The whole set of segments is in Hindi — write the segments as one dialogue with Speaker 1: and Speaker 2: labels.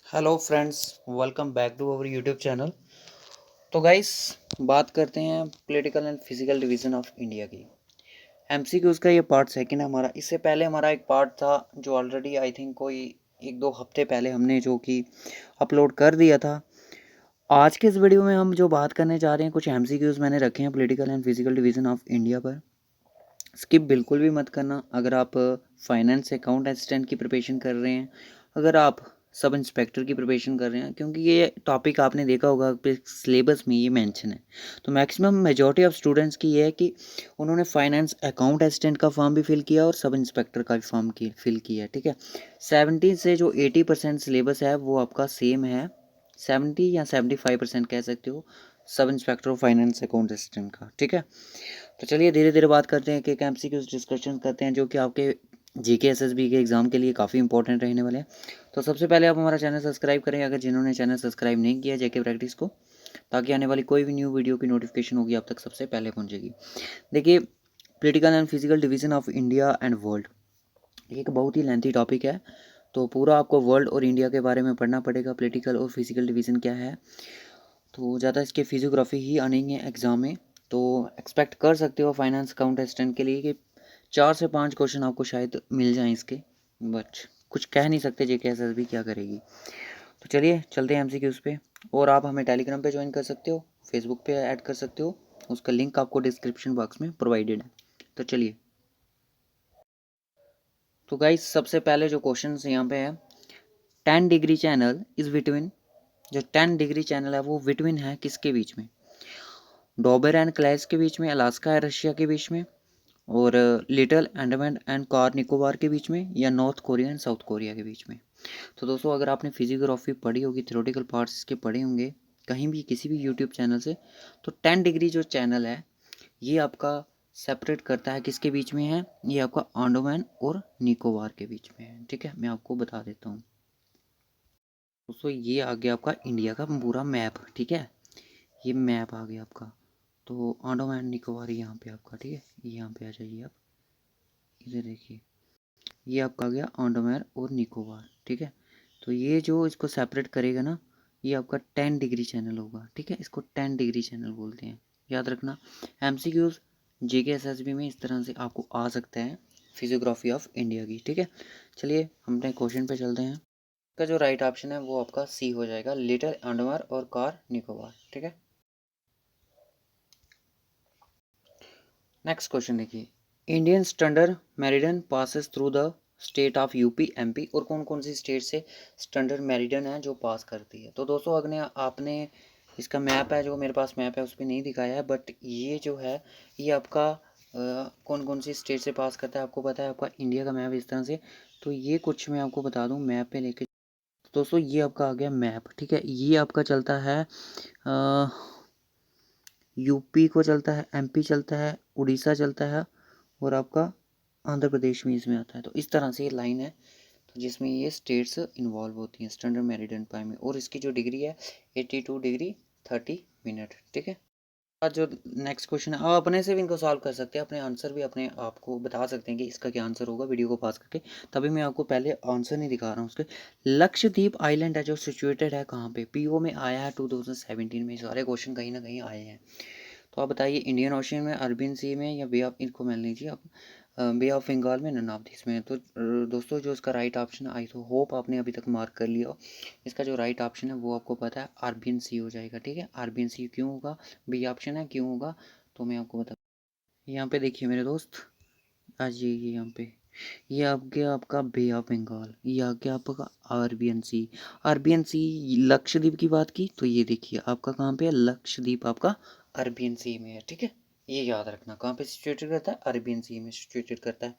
Speaker 1: Hello friends, welcome back to our YouTube channel. तो गाइस, बात करते हैं political and physical division of India की। एमसीक्यूज़ का ये पार्ट सेकंड है हमारा। इससे पहले हमारा एक पार्ट था जो ऑलरेडी आई थिंक कोई एक दो हफ्ते पहले हमने जो कि अपलोड कर दिया था। आज के इस वीडियो में हम जो बात करने जा रहे हैं, कुछ एमसीक्यूज़ मैंने रखे हैं political and physical division of India पर। स्किप बिल्कुल भी मत करना। अगर आप फाइनेंस अकाउंट असिस्टेंट की प्रिपरेशन कर रहे हैं, अगर आप सब इंस्पेक्टर की प्रिपरेशन कर रहे हैं, क्योंकि ये टॉपिक आपने देखा होगा सिलेबस में ये मेंशन है, तो मैक्सिमम मेजॉरिटी ऑफ स्टूडेंट्स की ये है कि उन्होंने फाइनेंस अकाउंट असिस्टेंट का फॉर्म भी फिल किया और सब इंस्पेक्टर का भी फॉर्म फिल किया है। ठीक है, 70 से जो 80% सिलेबस है वो आपका सेम है। 70 या 75% कह सकते हो sub inspector of finance account assistant का। ठीक है, तो चलिए धीरे धीरे बात करते हैं कि एमसीक्यूज डिस्कशन करते हैं जो कि आपके जीके एसएसबी के एग्ज़ाम के लिए काफ़ी इंपॉर्टेंट रहने वाले हैं। तो सबसे पहले आप हमारा चैनल सब्सक्राइब करें अगर जिन्होंने चैनल सब्सक्राइब नहीं किया जेके प्रैक्टिस को, ताकि आने वाली कोई भी न्यू वीडियो की नोटिफिकेशन होगी आप तक सबसे पहले पहुंचेगी। देखिए, political and physical division of India and world एक बहुत ही लेंथी टॉपिक है। तो पूरा आपको वर्ल्ड और इंडिया के बारे में पढ़ना पड़ेगा। पॉलिटिकल और फिजिकल डिवीज़न क्या है, तो ज़्यादा इसके फिजियोग्राफी ही आनी है एग्ज़ाम में। तो एक्सपेक्ट कर सकते हो फाइनेंस अकाउंट असिस्टेंट के लिए कि 4 से 5 क्वेश्चन आपको शायद मिल जाएं इसके, बट कुछ कह नहीं सकते जेके एसएसबी क्या करेगी। तो चलिए चलते हैं एमसीक्यूज़ पे। और आप हमें टेलीग्राम पे ज्वाइन कर सकते हो, फेसबुक पे ऐड कर सकते हो, उसका लिंक आपको डिस्क्रिप्शन बॉक्स में प्रोवाइडेड है। तो चलिए, तो गाइस सबसे पहले जो क्वेश्चन यहाँ पे है, 10 डिग्री चैनल इज़ बिटवीन, जो 10 डिग्री चैनल है वो बिटवीन है किसके बीच में? डॉबर एंड क्लैश के बीच में, अलास्का और रशिया के बीच में, और little Andaman and car Nicobar के बीच में, या north Korea and south Korea के बीच में। तो दोस्तों, अगर आपने फिजियोग्राफी पढ़ी होगी, थ्योरेटिकल पार्ट्स इसके पढ़े होंगे कहीं भी किसी भी यूट्यूब चैनल से, तो 10 डिग्री जो चैनल है ये आपका सेपरेट करता है किसके बीच में है? ये आपका अंडमान और निकोबार के बीच में है। ठीक है, मैं आपको बता देता हूँ दोस्तों। ये आ गया आपका इंडिया का पूरा मैप। ठीक है, ये मैप आ गया आपका। तो अंडमान निकोबार यहाँ पे आपका, ठीक है, यहाँ पे आ जाइए आप, इधर देखिए, ये आपका आ गया अंडमान और निकोबार। ठीक है, तो ये जो इसको सेपरेट करेगा ना, ये आपका 10 डिग्री चैनल होगा। ठीक है, इसको 10 डिग्री चैनल बोलते हैं, याद रखना। एमसीक्यूज जेके एसएसबी में इस तरह से आपको आ सकता है फिजियोग्राफी ऑफ इंडिया की। ठीक है, चलिए हम अपने क्वेश्चन पे चलते हैं। इसका जो राइट ऑप्शन है वो आपका सी हो जाएगा, लिटिल अंडमान और कार निकोबार। ठीक है, नेक्स्ट क्वेश्चन देखिए, Indian standard meridian passes through the state of UP MP, और कौन कौन सी स्टेट से स्टैंडर्ड मेरिडियन है जो पास करती है? तो दोस्तों, अगर आपने इसका मैप है, जो मेरे पास मैप है उस पर नहीं दिखाया है, बट ये जो है ये आपका कौन कौन सी स्टेट से पास करता है आपको पता है, आपका इंडिया का मैप इस तरह से। तो ये कुछ मैं आपको बता दूं मैप पे लेके। दोस्तों, ये आपका आ गया मैप। ठीक है, ये आपका चलता है यूपी को चलता है, एमपी चलता है, उड़ीसा चलता है, और आपका आंध्र प्रदेश में इसमें आता है। तो इस तरह से ये लाइन है, तो जिसमें ये स्टेट्स इन्वॉल्व होती हैं स्टैंडर्ड मेरिडियन पाई में, और इसकी जो डिग्री है 82 डिग्री 30 मिनट। ठीक है, आज जो नेक्स्ट क्वेश्चन है, आप अपने से भी इनको सॉल्व कर सकते हैं, अपने आंसर भी अपने आपको बता सकते हैं कि इसका क्या आंसर होगा वीडियो को पास करके। तभी मैं आपको पहले आंसर नहीं दिखा रहा हूँ उसके। लक्षद्वीप आइलैंड है जो सिचुएटेड है कहाँ पे? पीओ में आया है 2017 में, सारे क्वेश्चन कहीं ना कहीं आए हैं। तो आप बताइए, इंडियन ओशन में, अरबियन सी में, या बे ऑफ, इनको मान लीजिए आप, बे ऑफ बंगाल में, नन ऑफ दिस में। तो दोस्तों, जो इसका राइट ऑप्शन है, आई तो होप आपने अभी तक मार्क कर लिया हो, इसका जो राइट ऑप्शन है वो आपको पता है, अरबियन सी हो जाएगा। ठीक है, अरबियन सी क्यों होगा, बी ऑप्शन है, क्यों होगा, तो मैं आपको बता, यहाँ पे देखिए मेरे दोस्त, आज ये यहाँ पे, ये आ गया आपका बे ऑफ बंगाल, ये आ गया आपका अरबियन सी। अरबियन सी, लक्षद्वीप की बात की तो ये देखिए आपका कहाँ पे है, लक्षद्वीप आपका अरबियन सी में है। ठीक है, ये याद रखना, कहाँ पे सिचुएटेड करता है, अरबियन सी में सिचुएटेड करता है।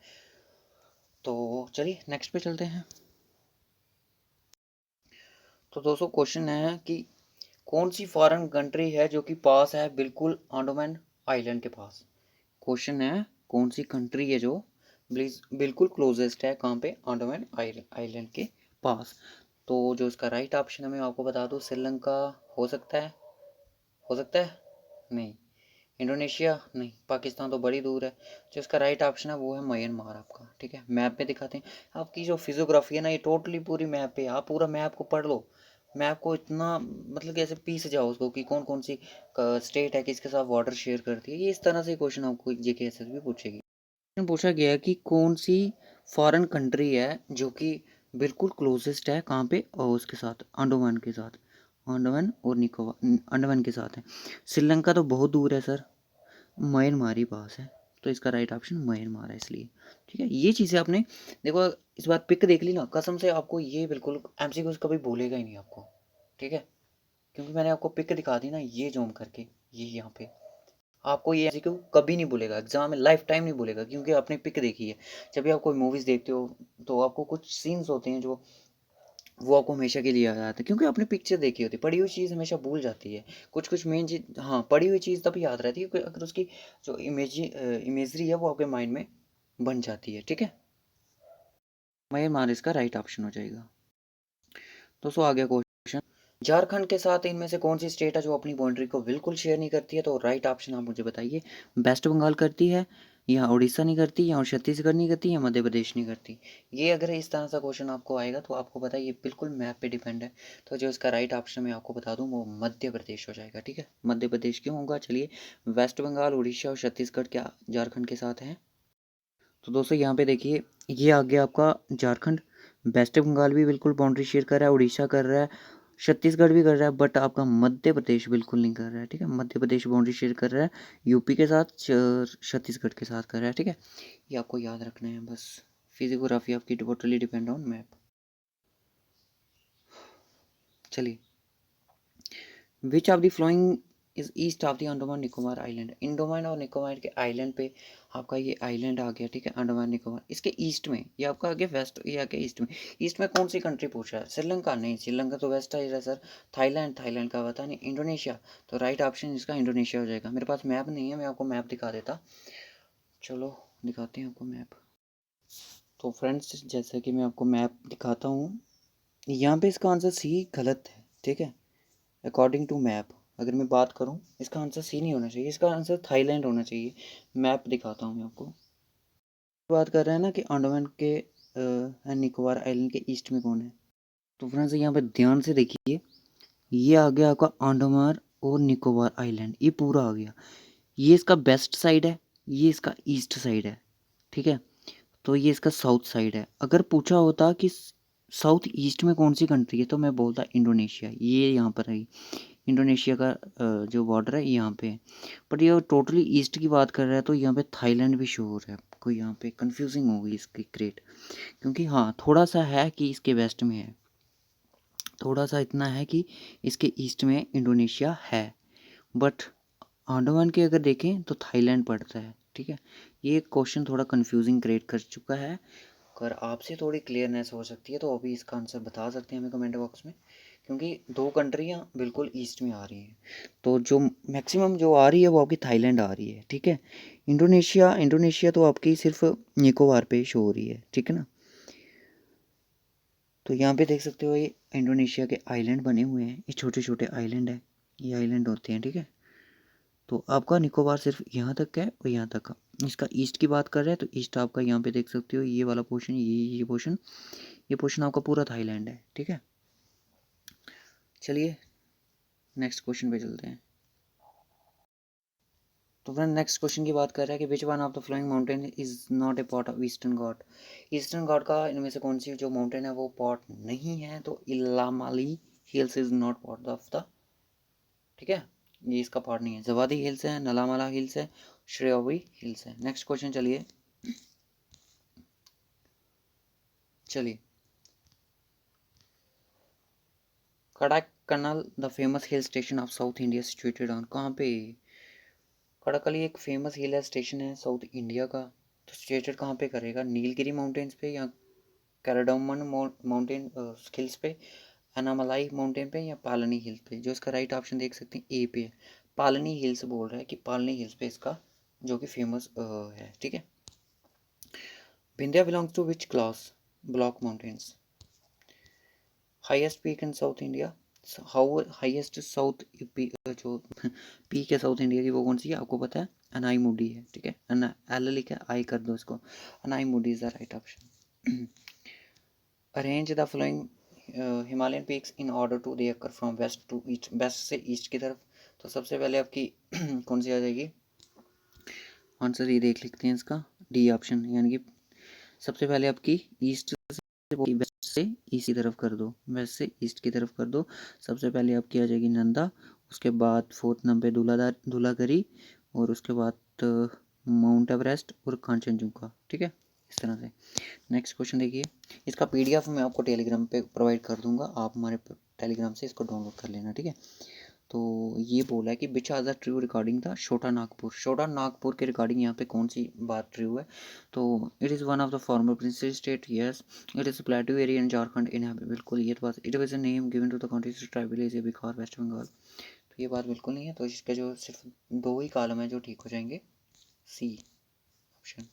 Speaker 1: तो चलिए नेक्स्ट पे चलते हैं। तो दोस्तों, क्वेश्चन है कि कौन सी फॉरेन कंट्री है जो कि पास है बिल्कुल अंडमान आइलैंड के पास? क्वेश्चन है, कौन सी कंट्री है जो बिल्कुल क्लोजेस्ट है कहाँ पे, अंडमान आइलैंड के पास? तो जो इसका राइट ऑप्शन है मैं आपको बता दूं, श्रीलंका हो सकता है, हो सकता है नहीं, इंडोनेशिया नहीं, पाकिस्तान तो बड़ी दूर है। जो इसका राइट ऑप्शन है वो है म्यांमार आपका, ठीक है। मैप पे दिखाते हैं, आपकी जो फिजियोग्राफी है ना ये टोटली पूरी मैप पे, आप पूरा मैप को पढ़ लो। मैप को इतना मतलब कि ऐसे पीस जाओ उसको कि कौन कौन सी स्टेट है किसके साथ बॉर्डर शेयर करती है, ये इस तरह से क्वेश्चन आपको जीके एसएसबी पूछेगी। क्वेश्चन पूछा गया है कि कौन सी फॉरेन कंट्री है जो कि बिल्कुल क्लोजेस्ट है कहाँ पे, और उसके साथ अंडमान के साथ, अंडमान और निकोबार अंडमान के साथ है। श्रीलंका तो बहुत दूर है सर, म्यांमार ही पास है। तो इसका राइट ऑप्शन म्यांमार है इसलिए, ठीक है। ये चीज़ें आपने देखो, इस बात पिक देख ली ना, कसम से आपको ये बिल्कुल एमसीक्यू कभी बोलेगा ही नहीं आपको, ठीक है। क्योंकि मैंने आपको पिक दिखा दी ना ये जूम करके, ये यहाँ पे आपको ये एमसीक्यू कभी नहीं बोलेगा एग्जाम में, लाइफ टाइम नहीं बोलेगा, क्योंकि आपने पिक देखी है। जब भी आप कोई मूवीज़ देखते हो तो आपको कुछ सीन्स होते हैं जो वो आपको हमेशा के लिए याद आता है, क्योंकि आपने पिक्चर देखी होती है। पढ़ी हुई चीज़ हमेशा भूल जाती है, कुछ कुछ मेन चीज़ हाँ पढ़ी हुई चीज़ तभी याद रहती है अगर उसकी जो इमेजरी है वो आपके माइंड में बन जाती है, ठीक है। म्यांमार इसका राइट ऑप्शन हो जाएगा। दोस्तों आ गया क्वेश्चन, झारखंड के साथ इनमें से कौन सी स्टेट है जो अपनी बाउंड्री को बिल्कुल शेयर नहीं करती है, तो राइट ऑप्शन आप मुझे बताइए। वेस्ट बंगाल करती है, या उड़ीसा नहीं करती, या छत्तीसगढ़ नहीं करती, या मध्य प्रदेश नहीं करती। ये अगर इस तरह का क्वेश्चन आपको आएगा तो आपको पता है ये बिल्कुल मैप पे डिपेंड है। तो जो इसका राइट ऑप्शन मैं आपको बता दूं वो मध्य प्रदेश हो जाएगा, ठीक है। मध्य प्रदेश क्यों होगा, चलिए। वेस्ट बंगाल, उड़ीसा और छत्तीसगढ़ क्या झारखंड के साथ हैं? तो दोस्तों यहाँ पे देखिए, ये आ गया आपका झारखंड। वेस्ट बंगाल भी बिल्कुल बाउंड्री शेयर कर रहा है, उड़ीसा कर रहा है, छत्तीसगढ़ भी कर रहा है, बट आपका मध्य प्रदेश बिल्कुल नहीं कर रहा है, ठीक है। मध्य प्रदेश बाउंड्री शेयर कर रहा है यूपी के साथ, छत्तीसगढ़ के साथ कर रहा है, ठीक है। ये आपको याद रखना है बस। फिजियोग्राफी आपकी टोटली डिपेंड ऑन मैप। चलिए, which of the following is east of the Andaman Nicobar island. Andaman और निकोबार के आइलैंड पे आपका ये आइलैंड आ गया, ठीक है। अंडमान निकोबार इसके ईस्ट में, ये आपका आ गया वेस्ट, ये आ गया ईस्ट में। ईस्ट में कौन सी कंट्री पूछ रहा है, श्रीलंका नहीं, श्रीलंका तो वेस्ट साइड है सर। थाईलैंड, थाईलैंड का पता नहीं। इंडोनेशिया, तो राइट ऑप्शन इसका इंडोनेशिया हो जाएगा। मेरे पास मैप नहीं है, मैं आपको मैप दिखा देता, चलो दिखाते हैं आपको मैप। तो फ्रेंड्स जैसे कि मैं आपको मैप दिखाता हूँ, यहाँ पे इसका आंसर सी गलत है, ठीक है। अकॉर्डिंग टू मैप अगर मैं बात करूं, इसका आंसर सी नहीं होना चाहिए, इसका आंसर थाईलैंड होना चाहिए। मैप दिखाता हूं मैं आपको। बात कर रहे हैं ना कि अंडमान के निकोबार आइलैंड के ईस्ट में कौन है। तो फ्रेंड्स यहाँ पे ध्यान से देखिए, ये आ गया आपका अंडमान और निकोबार आइलैंड, ये पूरा आ गया। ये इसका वेस्ट साइड है, ये इसका ईस्ट साइड है, ठीक है। तो ये इसका साउथ साइड है। अगर पूछा होता कि साउथ ईस्ट में कौन सी कंट्री है तो मैं बोलता इंडोनेशिया, ये यहाँ पर है। इंडोनेशिया का जो बॉर्डर है यहाँ पे है। बट ये टोटली ईस्ट की बात कर रहा है तो यहाँ पे थाईलैंड भी शो हो रहा है आपको, यहाँ पे कंफ्यूजिंग होगी इसकी क्रेट। क्योंकि हाँ थोड़ा सा है कि इसके वेस्ट में है, थोड़ा सा इतना है कि इसके ईस्ट में इंडोनेशिया है, बट अंडमान के अगर देखें तो थाईलैंड पड़ता है, ठीक है। ये क्वेश्चन थोड़ा कंफ्यूजिंग क्रिएट कर चुका है। अगर आपसे थोड़ी क्लियरनेस हो सकती है तो अभी इसका आंसर बता सकते हैं हमें कमेंट बॉक्स में, क्योंकि दो कंट्रियाँ बिल्कुल ईस्ट में आ रही हैं। तो जो मैक्सिमम जो आ रही है वो आपकी थाईलैंड आ रही है, ठीक है। इंडोनेशिया, इंडोनेशिया तो आपकी सिर्फ निकोबार पे शो हो रही है, ठीक है ना। तो यहाँ पे देख सकते हो ये इंडोनेशिया के आइलैंड बने हुए हैं, ये छोटे छोटे आइलैंड है, ये आइलैंड होते हैं, ठीक है। तो आपका निकोबार सिर्फ यहाँ तक है और यहाँ तक का। इसका ईस्ट की बात कर रहे हैं तो ईस्ट आपका यहाँ पे देख सकते हो, ये वाला पोर्शन, ये पोर्शन, ये पोर्शन आपका पूरा थाईलैंड है, ठीक है। चलिए नेक्स्ट क्वेश्चन पे चलते हैं। तो फ्रेंड नेक्स्ट क्वेश्चन की बात कर रहा है कि which one of the following mountain is not a part of eastern ghat. Eastern ghat का इनमें से कौन सी जो माउंटेन है वो पार्ट नहीं है, तो Elamalai hills is not part of the, ठीक है। ये इसका पार्ट नहीं है। जवादी हिल्स है, नलामला हिल्स है, श्रेयावी हिल्स है। नेक्स्ट क्वेश्चन चलिए, चलिए Kodaikanal the famous hill station of south India situated on, कहाँ पे। कड़ाकली एक फेमस हिल स्टेशन है साउथ इंडिया का, तो सिचुएटेड कहाँ पे करेगा, नीलगिरी माउंटेन्स पे, या कैराडोमन माउंटेन हिल्स पे, अनामलाई माउंटेन पे, या पालनी हिल्स पे। जो इसका राइट ऑप्शन देख सकते हैं ए पे है, पालनी हिल्स बोल रहा है कि पालनी हिल्स पे इसका जो कि फेमस है, ठीक है। Vindhya belongs to which class block mountains, highest peak in south India, how highest south p जो पीक है साउथ इंडिया की वो कौन सी है आपको पता है? अनाईमुडी है, ठीक है। एल लिखा है, आई कर दो इसको, Anamudi is the right option. Arrange the following Himalayan peaks in order to they occur from west to east, west से ईस्ट की तरफ। तो सबसे पहले आपकी कौन सी आ जाएगी? आंसर ये देख लिखते हैं इसका, डी ऑप्शन, यानी कि सबसे पहले आपकी ईस्ट से वेस्ट से ईस्ट की तरफ कर दो, वेस्ट से ईस्ट की तरफ कर दो। सबसे पहले आपकी आ जाएगी नंदा, उसके बाद फोर्थ नंबर पे धूलाधरी, और उसके बाद माउंट एवरेस्ट और कांचनजुंगा, ठीक है, इस तरह से। नेक्स्ट क्वेश्चन देखिए, इसका पीडीएफ मैं आपको टेलीग्राम पे प्रोवाइड कर दूंगा, आप हमारे टेलीग्राम से इसको डाउनलोड कर लेना, ठीक है। तो ये बोला है कि which are the true regarding the Chota Nagpur, छोटा नागपुर के रिगार्डिंग यहाँ पे कौन सी बात ट्रू है? तो it is one of the former princes state, yes. It is plateau area in Jharkhand in, बिल्कुल ये बात। It was a name given to the country tribal area Bihar West Bengal, तो ये बात बिल्कुल नहीं है। तो इसके जो सिर्फ दो ही कॉलम है जो ठीक हो जाएंगे, C option.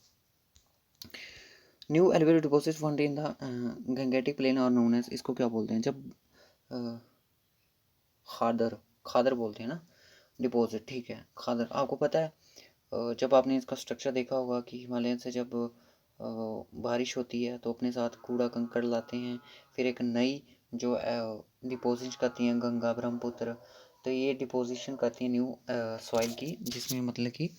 Speaker 1: New elevated deposit fund in the Gangetic plain और नोन एज, इसको क्या बोलते हैं? जब खादर, खादर बोलते हैं ना डिपॉजिट, ठीक है, खादर। आपको पता है जब आपने इसका स्ट्रक्चर देखा होगा कि हिमालयन से जब बारिश होती है तो अपने साथ कूड़ा कंकड़ लाते हैं, फिर एक नई जो डिपोजिट करती हैं गंगा ब्रह्मपुत्र, तो ये डिपोजिशन करती है न्यू सॉइल की, जिसमें मतलब कि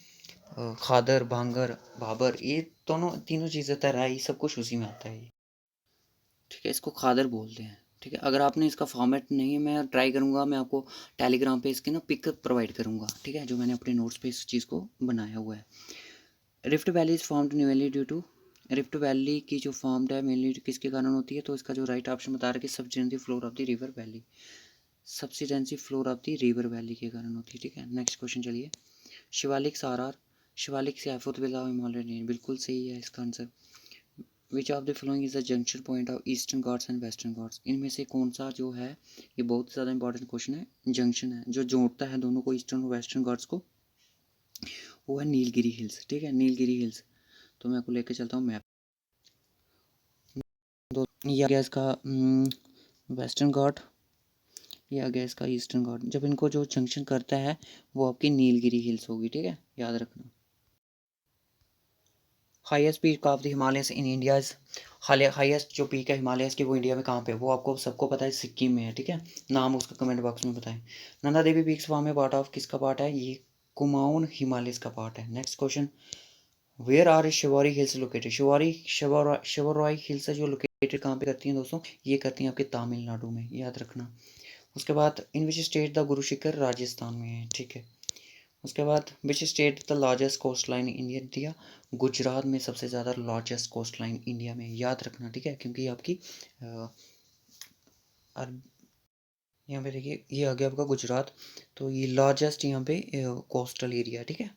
Speaker 1: खादर, भांगर, भाबर, ये दोनों तीनों चीज़ें, तराई, सब कुछ उसी में आता है, ठीक है। इसको खादर बोलते हैं, ठीक है। अगर आपने इसका फॉर्मेट नहीं है, मैं ट्राई करूँगा, मैं आपको टेलीग्राम पे इसके ना पिक प्रोवाइड करूँगा, ठीक है, जो मैंने अपने नोट्स पे इस चीज़ को बनाया हुआ है। Rift valley is formed mainly due to, rift valley की जो फॉर्म्ड है मेनली किसके कारण होती है? तो इसका जो राइट ऑप्शन बता रहा है कि subsidence floor of the river valley, subsidence floor of the river valley के कारण होती है, ठीक है। नेक्स्ट क्वेश्चन चलिए, शिवालिक सारार, शिवालिक से एफोत बिला हिमालय, बिल्कुल सही है इसका answer. Which of the following is the junction point of eastern Ghats and western Ghats, इनमें से कौन सा जो है, ये बहुत ज़्यादा इंपॉर्टेंट क्वेश्चन है, जंक्शन है जो जोड़ता है दोनों को, ईस्टर्न और वेस्टर्न घाट्स को, वो है नीलगिरी हिल्स, ठीक है, नीलगिरी हिल्स। तो मैं आपको लेके चलता हूँ मैप। दो ये आ गया इसका वेस्टर्न घाट, ये आ गया इसका ईस्टर्न घाट। जब इनको जो जंक्शन करता है वो आपकी नीलगिरी हिल्स होगी, ठीक है, याद रखना। Highest peak of the Himalayas in India is, highest जो पीक है हिमालयस की वो इंडिया में कहाँ पे है? वो आपको सबको पता है, सिक्किम में है, ठीक है। नाम उसका कमेंट बॉक्स में बताएं। नंदा देवी पीक्स फॉर्म में पार्ट ऑफ किसका पार्ट है? ये कुमाऊन हिमालयस का पार्ट है। Next question, where are Shevaroy hills located, Shevaroy hills जो लोकेटेड कहाँ पे करती हैं दोस्तों? ये करती हैं आपके तमिलनाडु में, याद रखना। उसके बाद इन विच स्टेट द गुरु शिखर, राजस्थान में है, ठीक है। उसके बाद which state the largest coast line in India, Gujarat में सबसे ज़्यादा लार्जेस्ट कोस्ट लाइन इंडिया में, याद रखना, ठीक है, क्योंकि आपकी यहाँ पे देखिए ये आ गया आपका गुजरात, तो ये लार्जेस्ट यहाँ पे कोस्टल एरिया, ठीक है।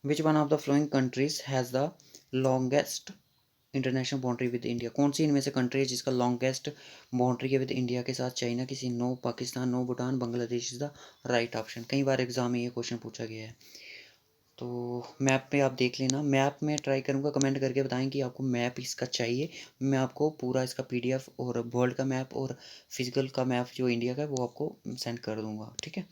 Speaker 1: Which one of the flowing countries has the longest international boundary with India, कौन सी इनमें से कंट्री है जिसका लॉन्गेस्ट बाउंड्री है विद इंडिया के साथ? चाइना किसी, no Pakistan, no Bhutan, Bangladesh is the right option. कई बार एग्जाम में ये क्वेश्चन पूछा गया है, तो मैप पे आप देख लेना, मैप में ट्राई करूँगा, कमेंट करके बताएं कि आपको मैप इसका चाहिए, मैं आपको पूरा इसका पीडीएफ और वर्ल्ड का मैप और फिजिकल का मैप जो इंडिया का है वो आपको सेंड कर दूंगा, ठीक है।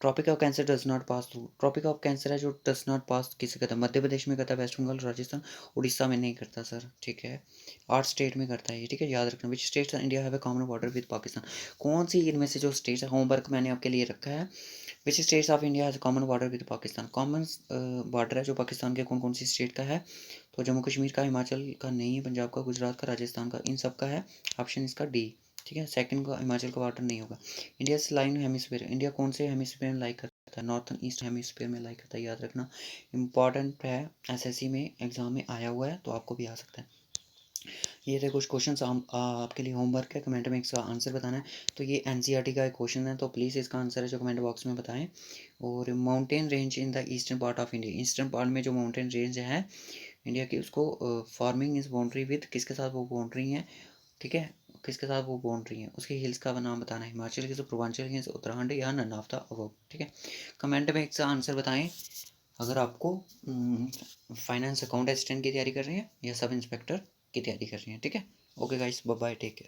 Speaker 1: Tropic of cancer does not pass through, tropic of cancer है जो डज नॉट पास किसे कहता है? मध्य प्रदेश में करता है, वेस्ट बंगाल, राजस्थान, उड़ीसा में नहीं करता सर, ठीक है। 8 स्टेट में करता है ये, ठीक है, याद रखना। Which states India have a common border with Pakistan, कौन सी इनमें से जो स्टेट्स है, होमवर्क मैंने आपके लिए रखा है। Which states of India has common border with Pakistan, common border है जो पाकिस्तान के कौन कौन सी स्टेट का है? तो जम्मू कश्मीर का, हिमाचल का नहीं है, पंजाब का, गुजरात का, राजस्थान का, इन सब का है, ऑप्शन इसका डी, ठीक है। सेकंड का हिमाचल का बॉर्डर नहीं होगा। इंडिया से लाइन हेमिस्फीयर, इंडिया कौन से हेमिस्फीयर में लाइक करता है? नॉर्थन ईस्ट हेमिस्फीयर में लाइक करता है, याद रखना, इंपॉर्टेंट है, एसएससी में एग्जाम में आया हुआ है, तो आपको भी आ सकता है। ये थे कुछ क्वेश्चन आपके लिए होमवर्क है, कमेंट में इसका आंसर बताना है। तो ये एनसीईआरटी का एक क्वेश्चन है, तो प्लीज़ इसका आंसर है जो कमेंट बॉक्स में बताएं। और mountain range in the eastern part of India, eastern part में जो माउंटेन रेंज है इंडिया की, उसको फॉर्मिंग इस बाउंड्री विद किसके साथ वो बाउंड्री है, ठीक है, किसके साथ वो बाउंड्री है, उसके हिल्स का नाम बताना है, हिमाचल की, पूर्वांचल की, उत्तराखंड या नन ऑफ द अबव, ठीक है। कमेंट में इसका आंसर बताएं। अगर आपको फाइनेंस अकाउंट असिस्टेंट की तैयारी कर रही हैं या सब इंस्पेक्टर की तैयारी कर रही हैं, ठीक है। Okay guys, bye bye, take care.